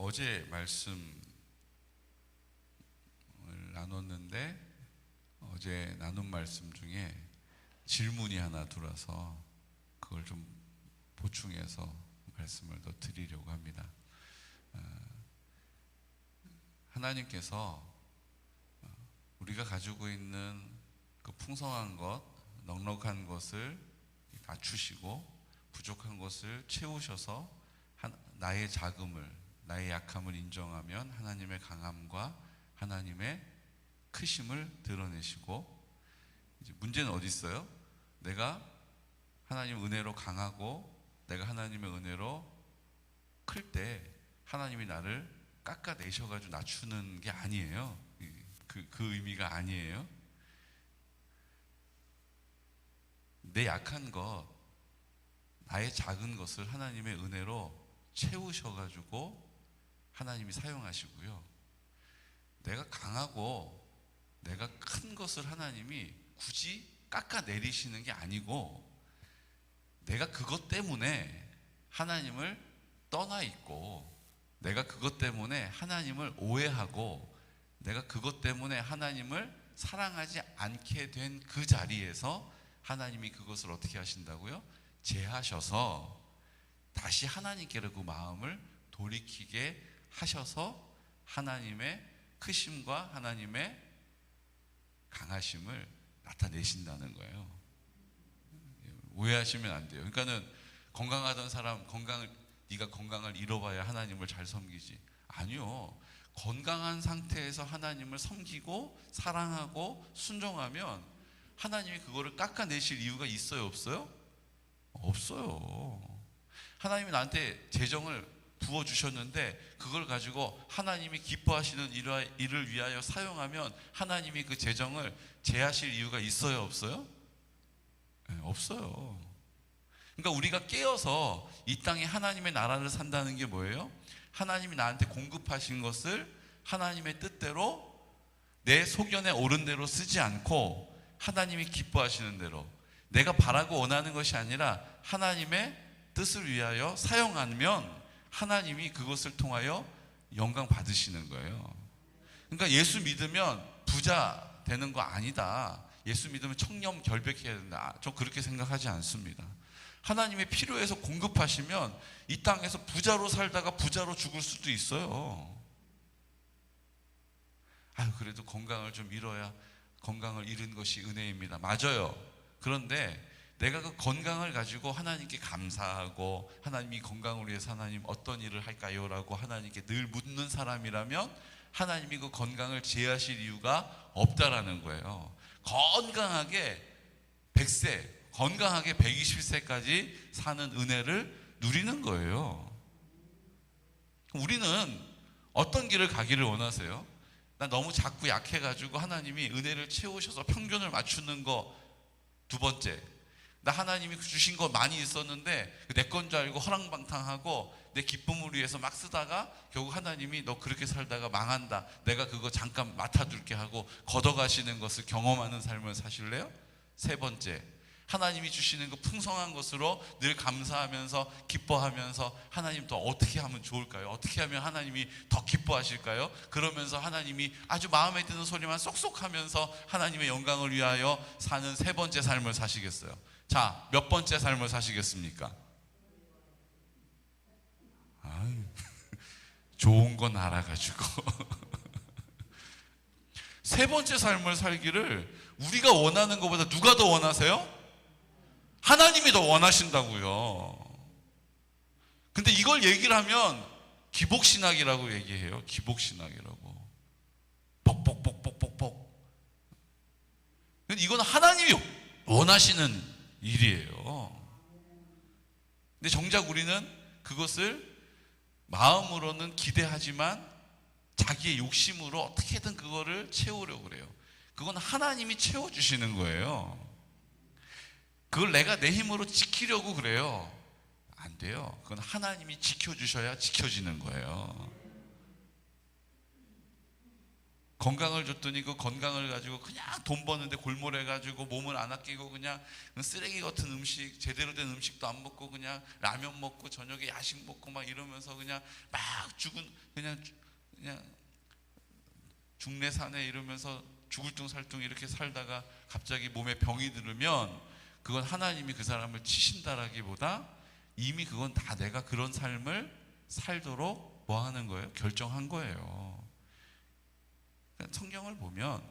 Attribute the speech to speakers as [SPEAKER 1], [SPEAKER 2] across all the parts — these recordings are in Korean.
[SPEAKER 1] 어제 말씀을 나눴는데 어제 나눈 말씀 중에 질문이 하나 들어와서 그걸 좀 보충해서 말씀을 더 드리려고 합니다. 하나님께서 우리가 가지고 있는 그 풍성한 것, 넉넉한 것을 갖추시고 부족한 것을 채우셔서 나의 자금을, 나의 약함을 인정하면 하나님의 강함과 하나님의 크심을 드러내시고, 이제 문제는 어디 있어요? 내가 하나님 은혜로 강하고 내가 하나님의 은혜로 클 때 하나님이 나를 깎아내셔가지고 낮추는 게 아니에요. 그 의미가 아니에요. 내 약한 것, 나의 작은 것을 하나님의 은혜로 채우셔가지고 하나님이 사용하시고요. 내가 강하고 내가 큰 것을 하나님이 굳이 깎아내리시는 게 아니고, 내가 그것 때문에 하나님을 떠나 있고, 내가 그것 때문에 하나님을 오해하고, 내가 그것 때문에 하나님을 사랑하지 않게 된 그 자리에서 하나님이 그것을 어떻게 하신다고요? 제하셔서 다시 하나님께로 그 마음을 돌이키게 하셔서 하나님의 크심과 하나님의 강하심을 나타내신다는 거예요. 오해하시면 안 돼요. 그러니까는 건강하던 사람, 네가 건강을 잃어봐야 하나님을 잘 섬기지. 아니요. 건강한 상태에서 하나님을 섬기고 사랑하고 순종하면 하나님이 그거를 깎아내실 이유가 있어요, 없어요? 없어요. 하나님이 나한테 재정을 부어주셨는데 그걸 가지고 하나님이 기뻐하시는 일을 위하여 사용하면 하나님이 그 재정을 제하실 이유가 있어요, 없어요? 네, 없어요. 그러니까 우리가 깨어서 이 땅에 하나님의 나라를 산다는 게 뭐예요? 하나님이 나한테 공급하신 것을 하나님의 뜻대로 내 소견에 옳은 대로 쓰지 않고 하나님이 기뻐하시는 대로, 내가 바라고 원하는 것이 아니라 하나님의 뜻을 위하여 사용하면 하나님이 그것을 통하여 영광 받으시는 거예요. 그러니까 예수 믿으면 부자 되는 거 아니다, 예수 믿으면 청렴 결백해야 된다, 저 그렇게 생각하지 않습니다. 하나님의 필요해서 공급하시면 이 땅에서 부자로 살다가 부자로 죽을 수도 있어요. 그래도 건강을 좀 잃어야, 건강을 잃은 것이 은혜입니다. 맞아요. 그런데 내가 그 건강을 가지고 하나님께 감사하고, 하나님이 건강을 위해서 하나님 어떤 일을 할까요? 라고 하나님께 늘 묻는 사람이라면 하나님이 그 건강을 제하실 이유가 없다라는 거예요. 건강하게 100세, 건강하게 120세까지 사는 은혜를 누리는 거예요. 우리는 어떤 길을 가기를 원하세요? 나 너무 작고 약해가지고 하나님이 은혜를 채우셔서 평균을 맞추는 거 두 번째, 나 하나님이 주신 거 많이 있었는데 내 건 줄 알고 허랑방탕하고 내 기쁨을 위해서 막 쓰다가 결국 하나님이 너 그렇게 살다가 망한다, 내가 그거 잠깐 맡아둘게 하고 걷어가시는 것을 경험하는 삶을 사실래요? 세 번째, 하나님이 주시는 그 풍성한 것으로 늘 감사하면서 기뻐하면서 하나님 더 어떻게 하면 좋을까요? 어떻게 하면 하나님이 더 기뻐하실까요? 그러면서 하나님이 아주 마음에 드는 소리만 쏙쏙 하면서 하나님의 영광을 위하여 사는 세 번째 삶을 사시겠어요? 자, 몇 번째 삶을 사시겠습니까? 좋은 건 알아가지고 세 번째 삶을 살기를 우리가 원하는 것보다 누가 더 원하세요? 하나님이 더 원하신다고요. 근데 이걸 얘기를 하면 기복신학이라고 얘기해요. 기복신학이라고. 뻑뻑뻑뻑뻑뻑. 근데 이건 하나님이 원하시는 일이에요. 근데 정작 우리는 그것을 마음으로는 기대하지만 자기의 욕심으로 어떻게든 그거를 채우려고 그래요. 그건 하나님이 채워주시는 거예요. 그걸 내가 내 힘으로 지키려고 그래요. 안 돼요. 그건 하나님이 지켜주셔야 지켜지는 거예요. 건강을 줬더니 그 건강을 가지고 그냥 돈 버는데 골몰해가지고 몸을 안 아끼고 그냥 쓰레기 같은 음식, 제대로 된 음식도 안 먹고 그냥 라면 먹고 저녁에 야식 먹고 막 이러면서 그냥 막 그냥 죽네 사네 이러면서 죽을 둥 살 둥 이렇게 살다가 갑자기 몸에 병이 들으면 그건 하나님이 그 사람을 치신다라기보다 이미 그건 다 내가 그런 삶을 살도록 뭐 하는 거예요? 결정한 거예요. 성경을 보면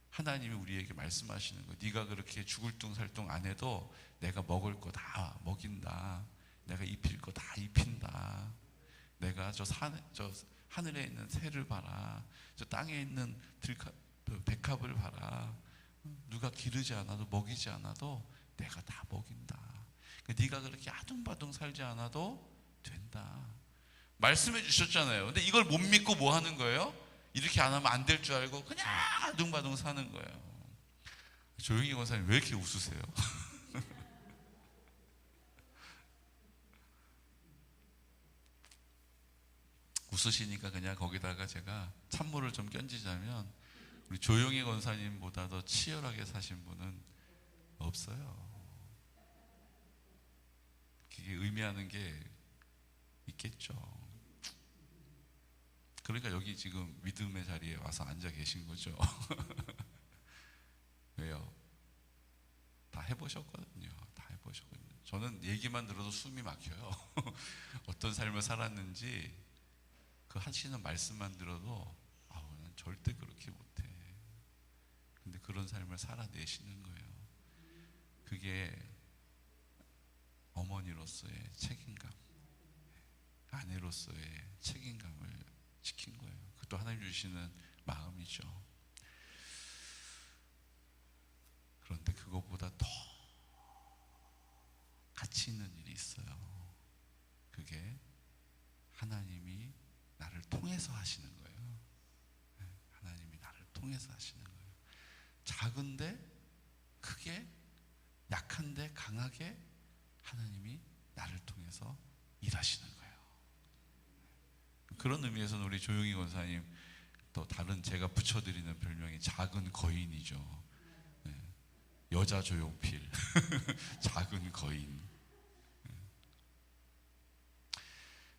[SPEAKER 1] 하나님이 우리에게 말씀하시는 거예요. 네가 그렇게 죽을 둥 살 둥 안 해도 내가 먹을 거 다 먹인다. 내가 입힐 거 다 입힌다. 내가 저 하늘에 있는 새를 봐라. 저 땅에 있는 백합을 봐라. 누가 기르지 않아도 먹이지 않아도 내가 다 먹인다. 네가 그렇게 아둥바둥 살지 않아도 된다. 말씀해 주셨잖아요. 근데 이걸 못 믿고 뭐 하는 거예요? 이렇게 안 하면 안 될 줄 알고 그냥 아둥바둥 사는 거예요. 조용히 권사님 왜 이렇게 웃으세요? 웃으시니까 그냥 거기다가 제가 찬물을 좀 끼얹자면 우리 조용히 권사님보다 더 치열하게 사신 분은 없어요. 그게 의미하는 게 있겠죠. 그러니까 여기 지금 믿음의 자리에 와서 앉아 계신 거죠. 왜요? 다 해보셨거든요. 다 해보셨거든요. 저는 얘기만 들어도 숨이 막혀요. 어떤 삶을 살았는지 그 하시는 말씀만 들어도 난 절대 그렇게 못해. 근데 그런 삶을 살아내시는 거예요. 그게 어머니로서의 책임감, 아내로서의 책임감을 지킨 거예요. 그것도 하나님 주시는 마음이죠. 그런데 그것보다 더 가치 있는 일이 있어요. 그게 하나님이 나를 통해서 하시는 거예요. 하나님이 나를 통해서 하시는 거예요. 작은데 크게, 약한데 강하게 하나님이 나를 통해서 일하시는 거예요. 그런 의미에서는 우리 조용희 권사님 또 다른 제가 붙여드리는 별명이 작은 거인이죠. 여자 조용필. 작은 거인.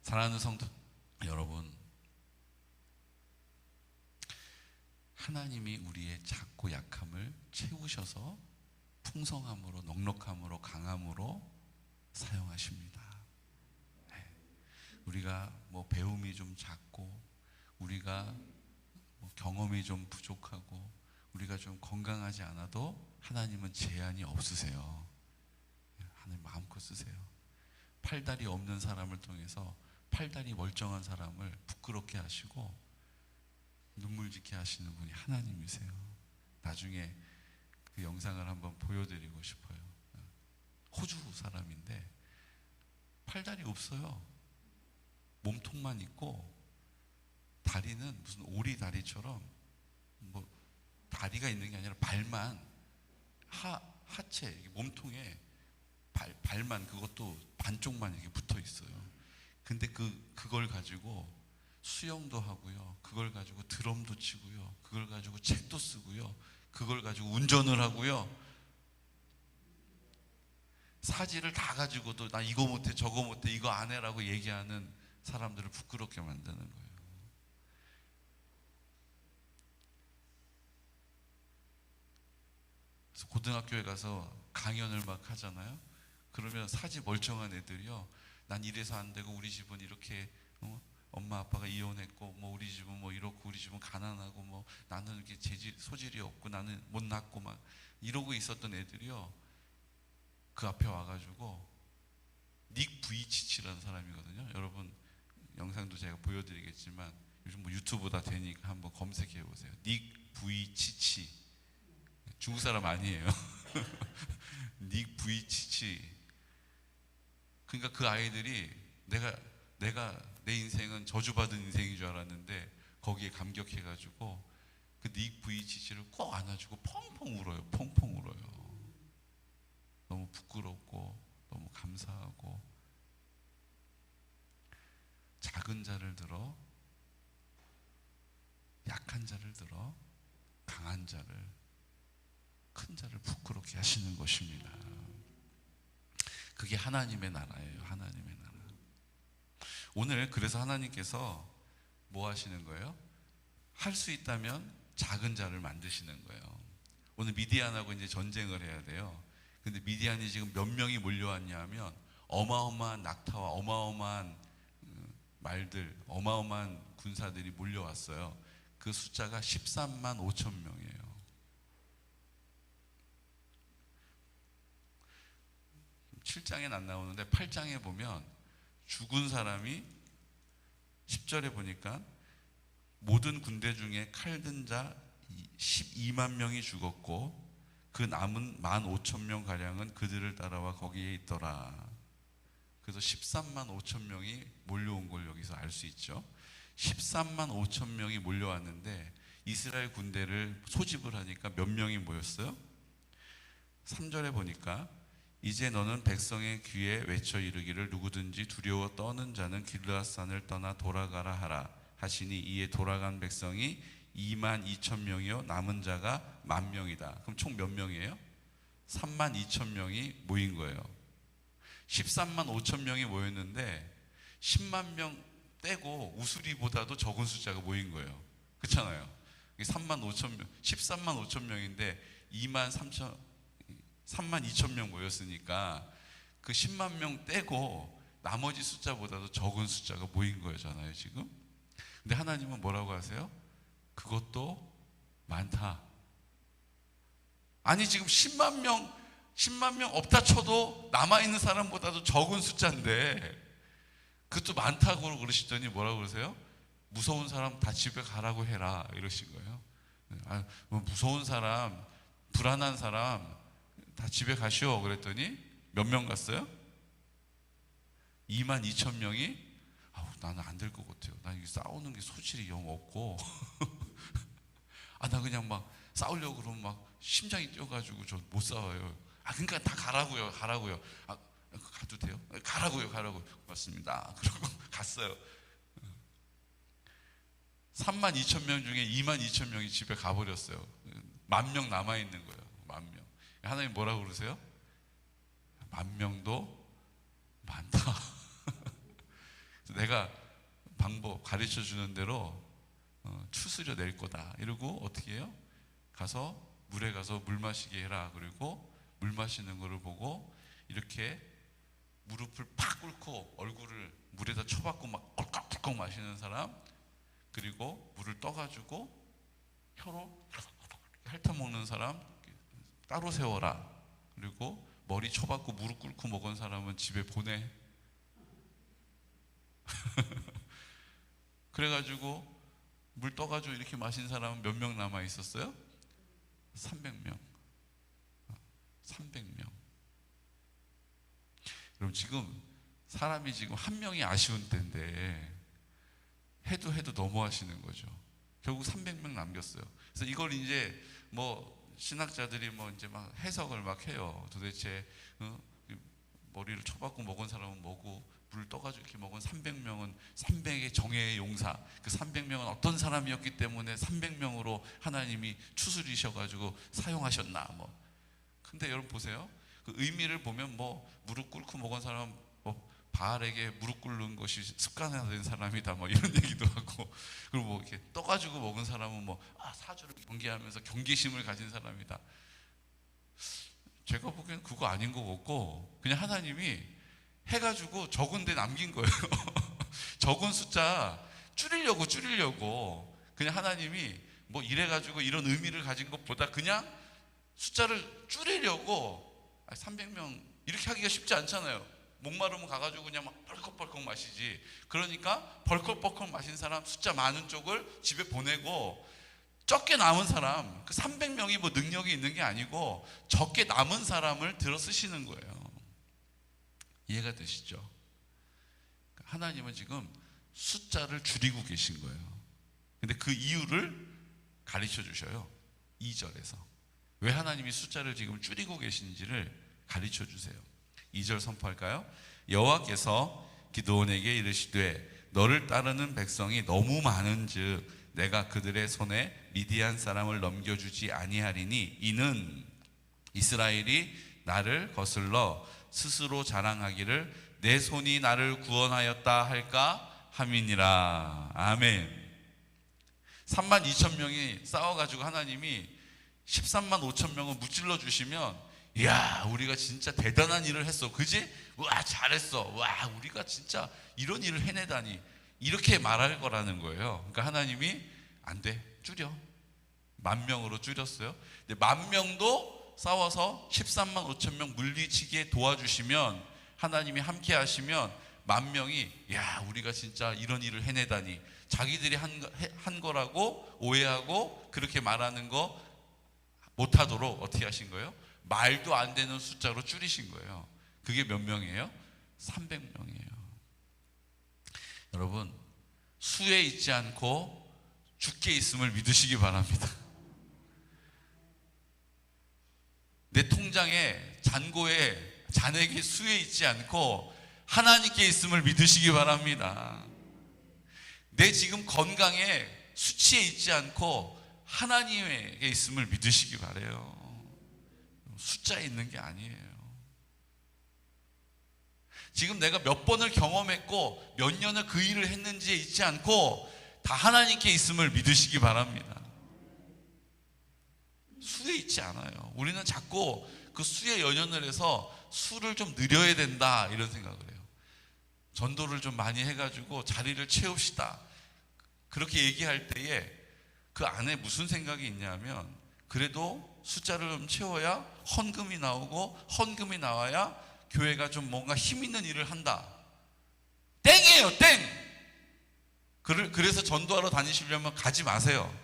[SPEAKER 1] 사랑하는 성도 여러분, 하나님이 우리의 작고 약함을 채우셔서 풍성함으로, 넉넉함으로, 강함으로 사용하십니다. 우리가 뭐 배움이 좀 작고, 우리가 뭐 경험이 좀 부족하고, 우리가 좀 건강하지 않아도 하나님은 제한이 없으세요. 하나님 마음껏 쓰세요. 팔다리 없는 사람을 통해서 팔다리 멀쩡한 사람을 부끄럽게 하시고 눈물 짓게 하시는 분이 하나님이세요. 나중에 그 영상을 한번 보여드리고 싶어요. 호주 사람인데 팔다리 없어요. 몸통만 있고 다리는 무슨 오리 다리처럼 뭐 다리가 있는 게 아니라 발만 하체 몸통에 발만 그것도 반쪽만 이렇게 붙어 있어요. 근데 그걸 가지고 수영도 하고요. 그걸 가지고 드럼도 치고요. 그걸 가지고 책도 쓰고요. 그걸 가지고 운전을 하고요. 사지를 다 가지고도 나 이거 못해 저거 못해 이거 안 해라고 얘기하는 사람들을 부끄럽게 만드는 거예요. 그래서 고등학교에 가서 강연을 막 하잖아요. 그러면 사지 멀쩡한 애들이요. 난 이래서 안 되고 우리 집은 이렇게 엄마 아빠가 이혼했고 뭐 우리 집은 뭐 이렇고 우리 집은 가난하고 뭐 나는 이렇게 소질이 없고 나는 못 낳고 막 이러고 있었던 애들이요. 그 앞에 와가지고 닉 부이치치라는 사람이거든요. 여러분 영상도 제가 보여드리겠지만 요즘 뭐 유튜브 다 되니까 한번 검색해 보세요. 닉 부이치치. 중국 사람 아니에요. 닉 부이치치. 그러니까 그 아이들이 내가 내 인생은 저주받은 인생인 줄 알았는데 거기에 감격해가지고 그 닉 부이치치를 꼭 안아주고 펑펑 울어요. 펑펑 울어요. 너무 부끄럽고 너무 감사하고 작은 자를 들어 약한 자를 들어 강한 자를, 큰 자를 부끄럽게 하시는 것입니다. 그게 하나님의 나라예요. 하나님의 나라. 오늘 그래서 하나님께서 뭐 하시는 거예요? 할 수 있다면 작은 자를 만드시는 거예요. 오늘 미디안하고 이제 전쟁을 해야 돼요. 근데 미디안이 지금 몇 명이 몰려왔냐 하면 어마어마한 낙타와 어마어마한 말들, 어마어마한 군사들이 몰려왔어요. 그 숫자가 13만 5천 명이에요. 7장에는 안 나오는데 8장에 보면 죽은 사람이 10절에 보니까 모든 군대 중에 칼든 자 12만 명이 죽었고 그 남은 15,000명 가량은 그들을 따라와 거기에 있더라. 그래서 13만 5천 명이 몰려온 걸 여기서 알 수 있죠. 13만 5천 명이 몰려왔는데 이스라엘 군대를 소집을 하니까 몇 명이 모였어요? 3절에 보니까 이제 너는 백성의 귀에 외쳐 이르기를 누구든지 두려워 떠는 자는 길르앗산을 떠나 돌아가라 하라 하시니 이에 돌아간 백성이 2만 2천 명이요 남은 자가 10,000명이다. 그럼 총 몇 명이에요? 3만 2천 명이 모인 거예요. 13만 5천 명이 모였는데 10만 명 떼고 우수리보다도 적은 숫자가 모인 거예요. 그렇잖아요. 3만 5천 명, 13만 5천 명인데 3만 2천 명 모였으니까 그 10만 명 떼고 나머지 숫자보다도 적은 숫자가 모인 거잖아요, 지금. 근데 하나님은 뭐라고 하세요? 그것도 많다. 아니 지금 10만 명 없다 쳐도 남아있는 사람보다도 적은 숫자인데 그것도 많다고 그러시더니 뭐라고 그러세요? 무서운 사람 다 집에 가라고 해라 이러신 거예요. 뭐 무서운 사람, 불안한 사람 다 집에 가시오 그랬더니 몇 명 갔어요? 2만 2천 명이 나는 안 될 것 같아요. 나 이게 싸우는 게 소질이 영 없고 나 그냥 막 싸우려고 그러면 막 심장이 뛰어가지고 저 못 싸워요. 그러니까 다 가라고요. 가도 돼요? 가라고요. 맞습니다. 그러고 갔어요. 3만 2천 명 중에 2만 2천 명이 집에 가버렸어요. 10,000명 남아있는 거예요. 10,000명. 하나님 뭐라고 그러세요? 10,000명도 많다. 내가 방법 가르쳐 주는 대로 추스려 낼 거다. 이러고 어떻게 해요? 가서 물에 가서 물 마시게 해라. 그리고 물 마시는 거를 보고 이렇게 무릎을 팍 꿇고 얼굴을 물에다 쳐박고 막 꿀꺽꿀꺽 마시는 사람, 그리고 물을 떠가지고 혀로 핥아먹는 사람 따로 세워라. 그리고 머리 쳐박고 무릎 꿇고 먹은 사람은 집에 보내. 그래가지고 물 떠가지고 이렇게 마신 사람은 몇 명 남아 있었어요? 300명. 300명. 그럼 지금 사람이 지금 한 명이 아쉬운 때인데 해도 너무하시는 거죠. 결국 300명 남겼어요. 그래서 이걸 이제 뭐 신학자들이 뭐 이제 막 해석을 막 해요. 도대체 머리를 쳐박고 먹은 사람은 뭐고 물을 떠가지고 이렇게 먹은 300명은 300의 정예의 용사, 그 300명은 어떤 사람이었기 때문에 300명으로 하나님이 추스리셔가지고 사용하셨나 뭐. 근데 여러분 보세요. 그 의미를 보면 뭐 무릎 꿇고 먹은 사람 뭐 바알에게 무릎 꿇는 것이 습관화된 사람이다 뭐 이런 얘기도 하고, 그리고 뭐 이렇게 떠가지고 먹은 사람은 뭐 사주를 경계하면서 경계심을 가진 사람이다. 제가 보기엔 그거 아닌 것 같고 그냥 하나님이 해가지고 적은 데 남긴 거예요. 적은 숫자 줄이려고 그냥 하나님이 뭐 이래가지고 이런 의미를 가진 것보다 그냥 숫자를 줄이려고 300명 이렇게 하기가 쉽지 않잖아요. 목마르면 가가지고 그냥 막 벌컥벌컥 마시지. 그러니까 벌컥벌컥 마신 사람 숫자 많은 쪽을 집에 보내고 적게 남은 사람, 그 300명이 뭐 능력이 있는 게 아니고 적게 남은 사람을 들어 쓰시는 거예요. 이해가 되시죠? 하나님은 지금 숫자를 줄이고 계신 거예요. 근데 그 이유를 가르쳐 주셔요. 2절에서. 왜 하나님이 숫자를 지금 줄이고 계신지를 가르쳐 주세요. 2절 선포할까요? 여호와께서 기드온에게 이르시되 너를 따르는 백성이 너무 많은즉 내가 그들의 손에 미디안 사람을 넘겨주지 아니하리니 이는 이스라엘이 나를 거슬러 스스로 자랑하기를 내 손이 나를 구원하였다 할까 함이니라. 아멘. 3만 2천 명이 싸워가지고 하나님이 13만 5천 명을 무찔러 주시면, 이야, 우리가 진짜 대단한 일을 했어, 그지? 와, 잘했어. 와, 우리가 진짜 이런 일을 해내다니, 이렇게 말할 거라는 거예요. 그러니까 하나님이 안 돼, 줄여. 10,000명으로 줄였어요. 근데 10,000명도 싸워서 13만 5천 명 물리치기에 도와주시면, 하나님이 함께 하시면 10,000명이 야, 우리가 진짜 이런 일을 해내다니, 자기들이 한 거라고 오해하고 그렇게 말하는 거 못하도록 어떻게 하신 거예요? 말도 안 되는 숫자로 줄이신 거예요. 그게 몇 명이에요? 300명이에요. 여러분, 수에 있지 않고 주께 있음을 믿으시기 바랍니다. 내 통장에, 잔고에, 잔액이 수에 있지 않고 하나님께 있음을 믿으시기 바랍니다. 내 지금 건강에, 수치에 있지 않고 하나님에게 있음을 믿으시기 바래요. 숫자에 있는 게 아니에요. 지금 내가 몇 번을 경험했고 몇 년을 그 일을 했는지에 있지 않고 다 하나님께 있음을 믿으시기 바랍니다. 수에 있지 않아요. 우리는 자꾸 그 수에 연연을 해서 수를 좀 늘려야 된다, 이런 생각을 해요. 전도를 좀 많이 해가지고 자리를 채웁시다, 그렇게 얘기할 때에 그 안에 무슨 생각이 있냐면, 그래도 숫자를 좀 채워야 헌금이 나오고, 헌금이 나와야 교회가 좀 뭔가 힘 있는 일을 한다. 땡이에요, 땡! 그래서 전도하러 다니시려면 가지 마세요.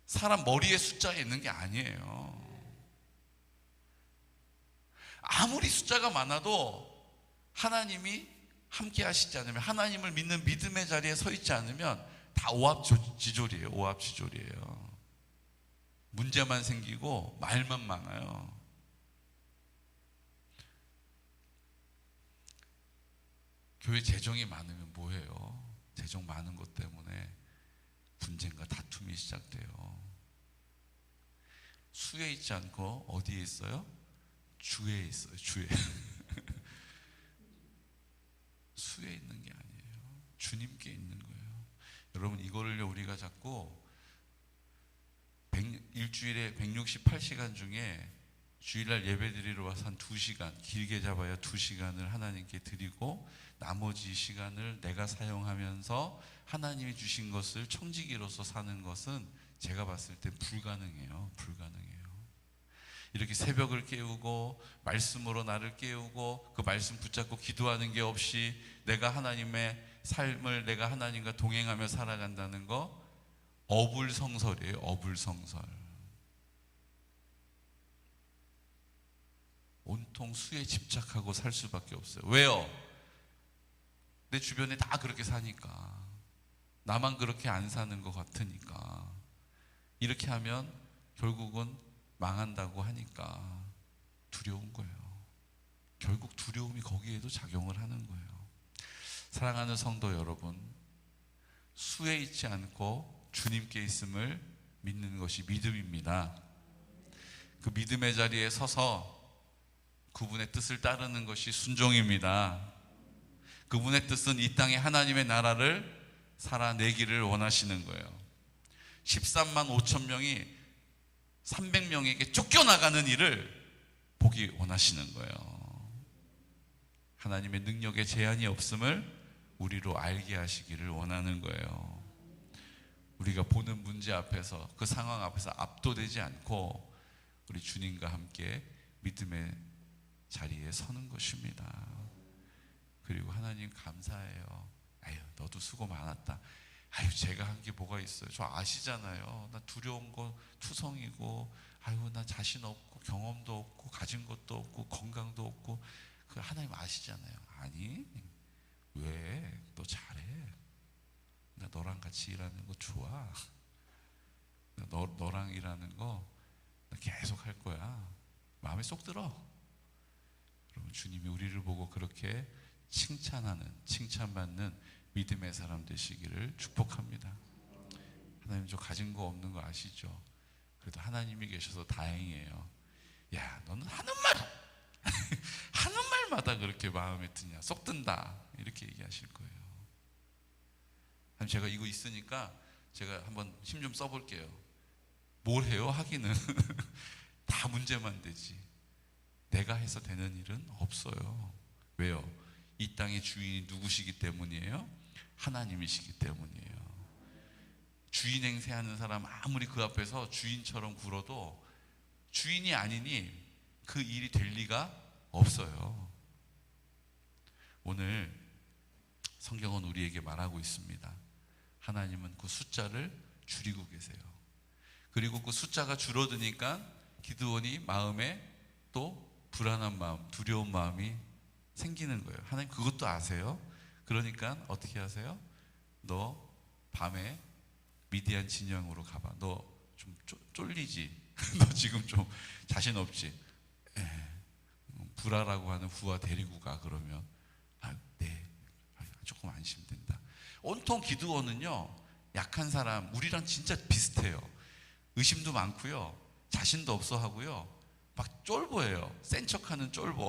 [SPEAKER 1] 사람 머리에 숫자에 있는 게 아니에요. 아무리 숫자가 많아도 하나님이 함께 하시지 않으면, 하나님을 믿는 믿음의 자리에 서 있지 않으면 다 오합지졸이에요. 오합지졸이에요. 문제만 생기고 말만 많아요. 교회 재정이 많으면 뭐예요? 재정 많은 것 때문에 분쟁과 다툼이 시작돼요. 수에 있지 않고 어디에 있어요? 주에 있어요. 주에. 수에 있는 게 아니에요. 주님께 있는 거예요. 여러분, 이거를 우리가 자꾸 일주일에 168시간 중에 주일날 예배 드리러 와서 한 2시간, 길게 잡아야 2시간을 하나님께 드리고, 나머지 시간을 내가 사용하면서 하나님이 주신 것을 청지기로서 사는 것은 제가 봤을 때 불가능해요. 불가능해요. 이렇게 새벽을 깨우고 말씀으로 나를 깨우고 그 말씀 붙잡고 기도하는 게 없이 내가 하나님의 삶을, 내가 하나님과 동행하며 살아간다는 거 어불성설이에요. 어불성설. 온통 수에 집착하고 살 수밖에 없어요. 왜요? 내 주변에 다 그렇게 사니까. 나만 그렇게 안 사는 것 같으니까. 이렇게 하면 결국은 망한다고 하니까 두려운 거예요. 결국 두려움이 거기에도 작용을 하는 거예요. 사랑하는 성도 여러분, 수에 있지 않고 주님께 있음을 믿는 것이 믿음입니다. 그 믿음의 자리에 서서 그분의 뜻을 따르는 것이 순종입니다. 그분의 뜻은 이 땅에 하나님의 나라를 살아내기를 원하시는 거예요. 13만 5천 명이 300명에게 쫓겨나가는 일을 보기 원하시는 거예요. 하나님의 능력에 제한이 없음을 우리로 알게 하시기를 원하는 거예요. 우리가 보는 문제 앞에서, 그 상황 앞에서 압도되지 않고 우리 주님과 함께 믿음의 자리에 서는 것입니다. 그리고 하나님 감사해요. 아유, 너도 수고 많았다. 아유, 제가 한 게 뭐가 있어요? 저 아시잖아요. 나 두려운 거 투성이고, 아유, 나 자신 없고, 경험도 없고, 가진 것도 없고, 건강도 없고, 그 하나님 아시잖아요. 아니, 왜? 너 잘해. 나 너랑 같이 일하는 거 좋아. 너랑 일하는 거 나 계속 할 거야. 마음에 쏙 들어. 여러분, 주님이 우리를 보고 그렇게 칭찬하는, 칭찬받는 믿음의 사람 되시기를 축복합니다. 하나님, 저 가진 거 없는 거 아시죠? 그래도 하나님이 계셔서 다행이에요. 야, 너는 하는 말마다 그렇게 마음에 드냐? 쏙 든다. 이렇게 얘기하실 거예요. 제가 이거 있으니까 제가 한번 힘 좀 써볼게요. 뭘 해요? 하기는 다 문제만 되지 내가 해서 되는 일은 없어요. 왜요? 이 땅의 주인이 누구시기 때문이에요? 하나님이시기 때문이에요. 주인 행세하는 사람 아무리 그 앞에서 주인처럼 굴어도 주인이 아니니 그 일이 될 리가 없어요. 오늘 성경은 우리에게 말하고 있습니다. 하나님은 그 숫자를 줄이고 계세요. 그리고 그 숫자가 줄어드니까 기드온이 마음에 또 불안한 마음, 두려운 마음이 생기는 거예요. 하나님 그것도 아세요. 그러니까 어떻게 하세요? 너 밤에 미디안 진영으로 가봐. 너 좀 쫄리지? 너 지금 좀 자신 없지? 부라라고 하는 부하 데리고 가. 그러면 네, 조금 안심된다. 온통 기드온은요, 약한 사람, 우리랑 진짜 비슷해요. 의심도 많고요, 자신도 없어 하고요, 막 쫄보예요. 센 척하는 쫄보.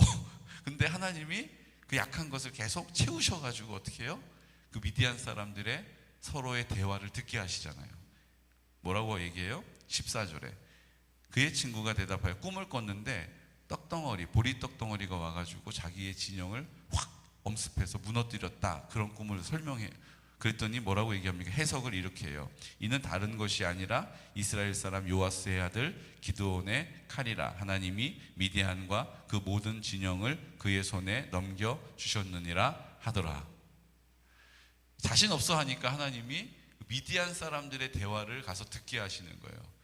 [SPEAKER 1] 근데 하나님이 그 약한 것을 계속 채우셔가지고 어떻게 해요? 그 미디안 사람들의 서로의 대화를 듣게 하시잖아요. 뭐라고 얘기해요? 14절에 그의 친구가 대답하여 꿈을 꿨는데 떡덩어리, 보리 떡덩어리가 와가지고 자기의 진영을 확 엄습해서 무너뜨렸다. 그런 꿈을 설명해요. 그랬더니 뭐라고 얘기합니까? 해석을 이렇게 해요. 이는 다른 것이 아니라 이스라엘 사람 요아스의 아들 기드온의 칼이라. 하나님이 미디안과 그 모든 진영을 그의 손에 넘겨주셨느니라 하더라. 자신 없어 하니까 하나님이 미디안 사람들의 대화를 가서 듣게 하시는 거예요.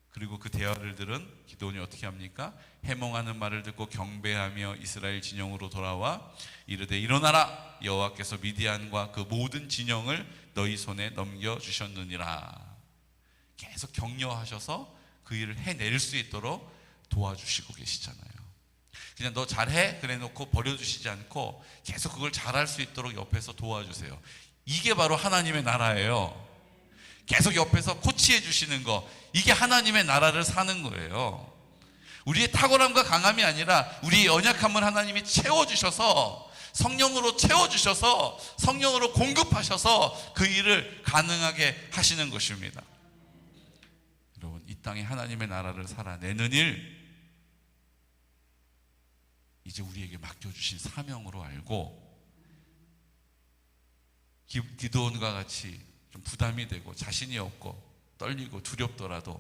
[SPEAKER 1] 그리고 그 대화를 들은 기드온이 어떻게 합니까? 해몽하는 말을 듣고 경배하며 이스라엘 진영으로 돌아와 이르되 일어나라, 여호와께서 미디안과 그 모든 진영을 너희 손에 넘겨주셨느니라. 계속 격려하셔서 그 일을 해낼 수 있도록 도와주시고 계시잖아요. 그냥 너 잘해 그래 놓고 버려주시지 않고 계속 그걸 잘할 수 있도록 옆에서 도와주세요. 이게 바로 하나님의 나라예요. 계속 옆에서 코치해 주시는 거, 이게 하나님의 나라를 사는 거예요. 우리의 탁월함과 강함이 아니라 우리의 연약함을 하나님이 채워주셔서, 성령으로 채워주셔서, 성령으로 공급하셔서 그 일을 가능하게 하시는 것입니다. 여러분, 이 땅에 하나님의 나라를 살아내는 일, 이제 우리에게 맡겨주신 사명으로 알고, 기드온과 같이 좀 부담이 되고 자신이 없고 떨리고 두렵더라도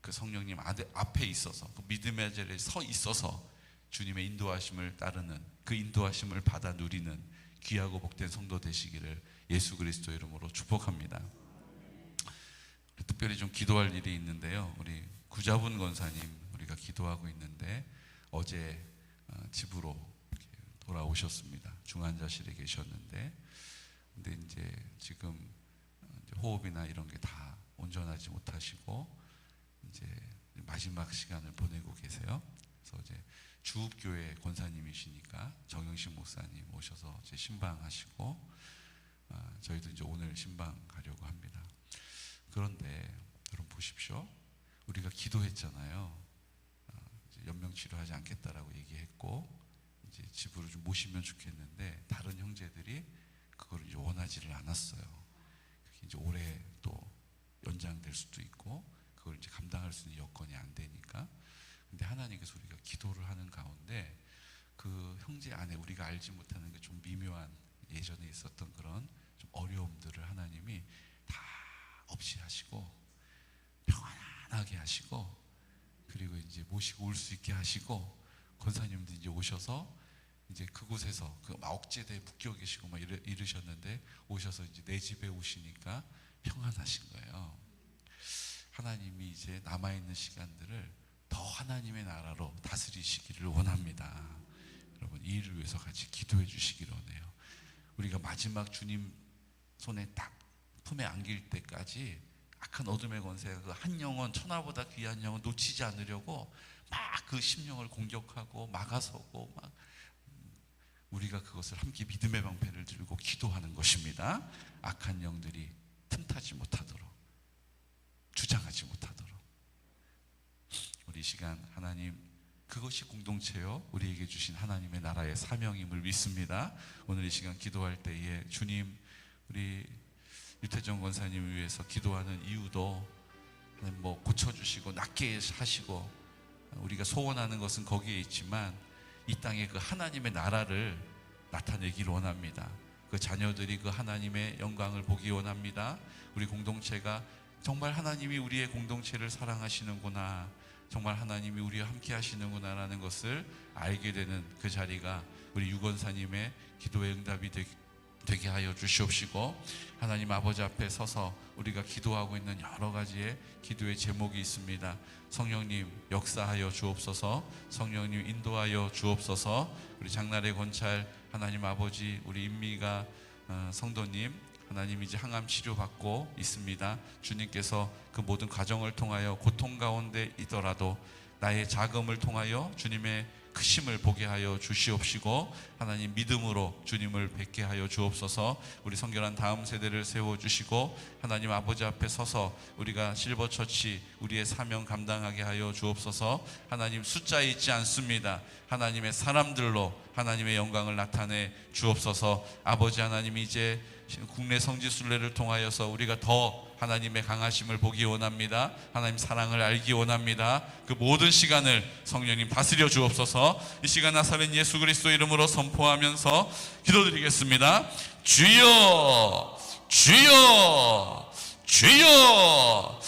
[SPEAKER 1] 그 성령님 앞에 있어서, 그 믿음의 자리에 서 있어서 주님의 인도하심을 따르는, 그 인도하심을 받아 누리는 귀하고 복된 성도 되시기를 예수 그리스도 이름으로 축복합니다. 특별히 좀 기도할 일이 있는데요, 우리 구자분 권사님, 우리가 기도하고 있는데 어제 집으로 돌아오셨습니다. 중환자실에 계셨는데, 근데 이제 지금 호흡이나 이런 게 다 온전하지 못하시고 이제 마지막 시간을 보내고 계세요. 그래서 이제 주읍교회 권사님이시니까 정영식 목사님 오셔서 이제 신방하시고, 저희도 이제 오늘 신방 가려고 합니다. 그런데 여러분 보십시오. 우리가 기도했잖아요. 이제 연명 치료하지 않겠다라고 얘기했고, 이제 집으로 좀 모시면 좋겠는데 다른 형제들이 그걸 이제 원하지를 않았어요. 그게 이제 올해 또 연장될 수도 있고, 그걸 이제 감당할 수 있는 여건이 안 되니까. 근데 하나님께서 우리가 기도를 하는 가운데 그 형제 안에 우리가 알지 못하는 게 좀 미묘한, 예전에 있었던 그런 좀 어려움들을 하나님이 다 없이 하시고 평안하게 하시고, 그리고 이제 모시고 올 수 있게 하시고, 권사님도 이제 오셔서 이제 그곳에서 그 막 억제대에 묶여 계시고 막 이러셨는데 오셔서 이제 내 집에 오시니까 평안하신 거예요. 하나님이 이제 남아있는 시간들을 더 하나님의 나라로 다스리시기를 원합니다. 여러분, 이 일을 위해서 같이 기도해 주시기를 원해요. 우리가 마지막 주님 손에 딱 품에 안길 때까지 악한 어둠의 권세가 그 한 영혼, 천하보다 귀한 영혼 놓치지 않으려고 막 그 심령을 공격하고 막아서고 막 우리가 그것을 함께 믿음의 방패를 들고 기도하는 것입니다. 악한 영들이 틈타지 못하도록, 주장하지 못하도록. 우리 시간 하나님, 그것이 공동체요 우리에게 주신 하나님의 나라의 사명임을 믿습니다. 오늘 이 시간 기도할 때에 주님, 우리 유태정 권사님을 위해서 기도하는 이유도 하나님 뭐 고쳐주시고 낫게 하시고 우리가 소원하는 것은 거기에 있지만 이 땅에 그 하나님의 나라를 나타내기를 원합니다. 그 자녀들이 그 하나님의 영광을 보기 원합니다. 우리 공동체가 정말 하나님이 우리의 공동체를 사랑하시는구나, 정말 하나님이 우리와 함께 하시는구나 라는 것을 알게 되는 그 자리가 우리 유권사님의 기도의 응답이 되게 하여 주시옵시고, 하나님 아버지 앞에 서서 우리가 기도하고 있는 여러 가지의 기도의 제목이 있습니다. 성령님 역사하여 주옵소서, 성령님 인도하여 주옵소서. 우리 장날의 권찰 하나님 아버지, 우리 임미가 성도님 하나님 이제 항암 치료받고 있습니다. 주님께서 그 모든 과정을 통하여 고통 가운데 있더라도 나의 자금을 통하여 주님의 크심을 보게 하여 주시옵시고, 하나님 믿음으로 주님을 뵙게 하여 주옵소서. 우리 성결한 다음 세대를 세워주시고 하나님 아버지 앞에 서서 우리가 실버처치 우리의 사명 감당하게 하여 주옵소서. 하나님 숫자에 있지 않습니다. 하나님의 사람들로 하나님의 영광을 나타내 주옵소서. 아버지 하나님, 이제 국내 성지순례를 통하여서 우리가 더 하나님의 강하심을 보기 원합니다. 하나님 사랑을 알기 원합니다. 그 모든 시간을 성령님 다스려 주옵소서. 이 시간 나사렛 예수 그리스도 이름으로 선포하면서 기도드리겠습니다. 주여, 주여, 주여.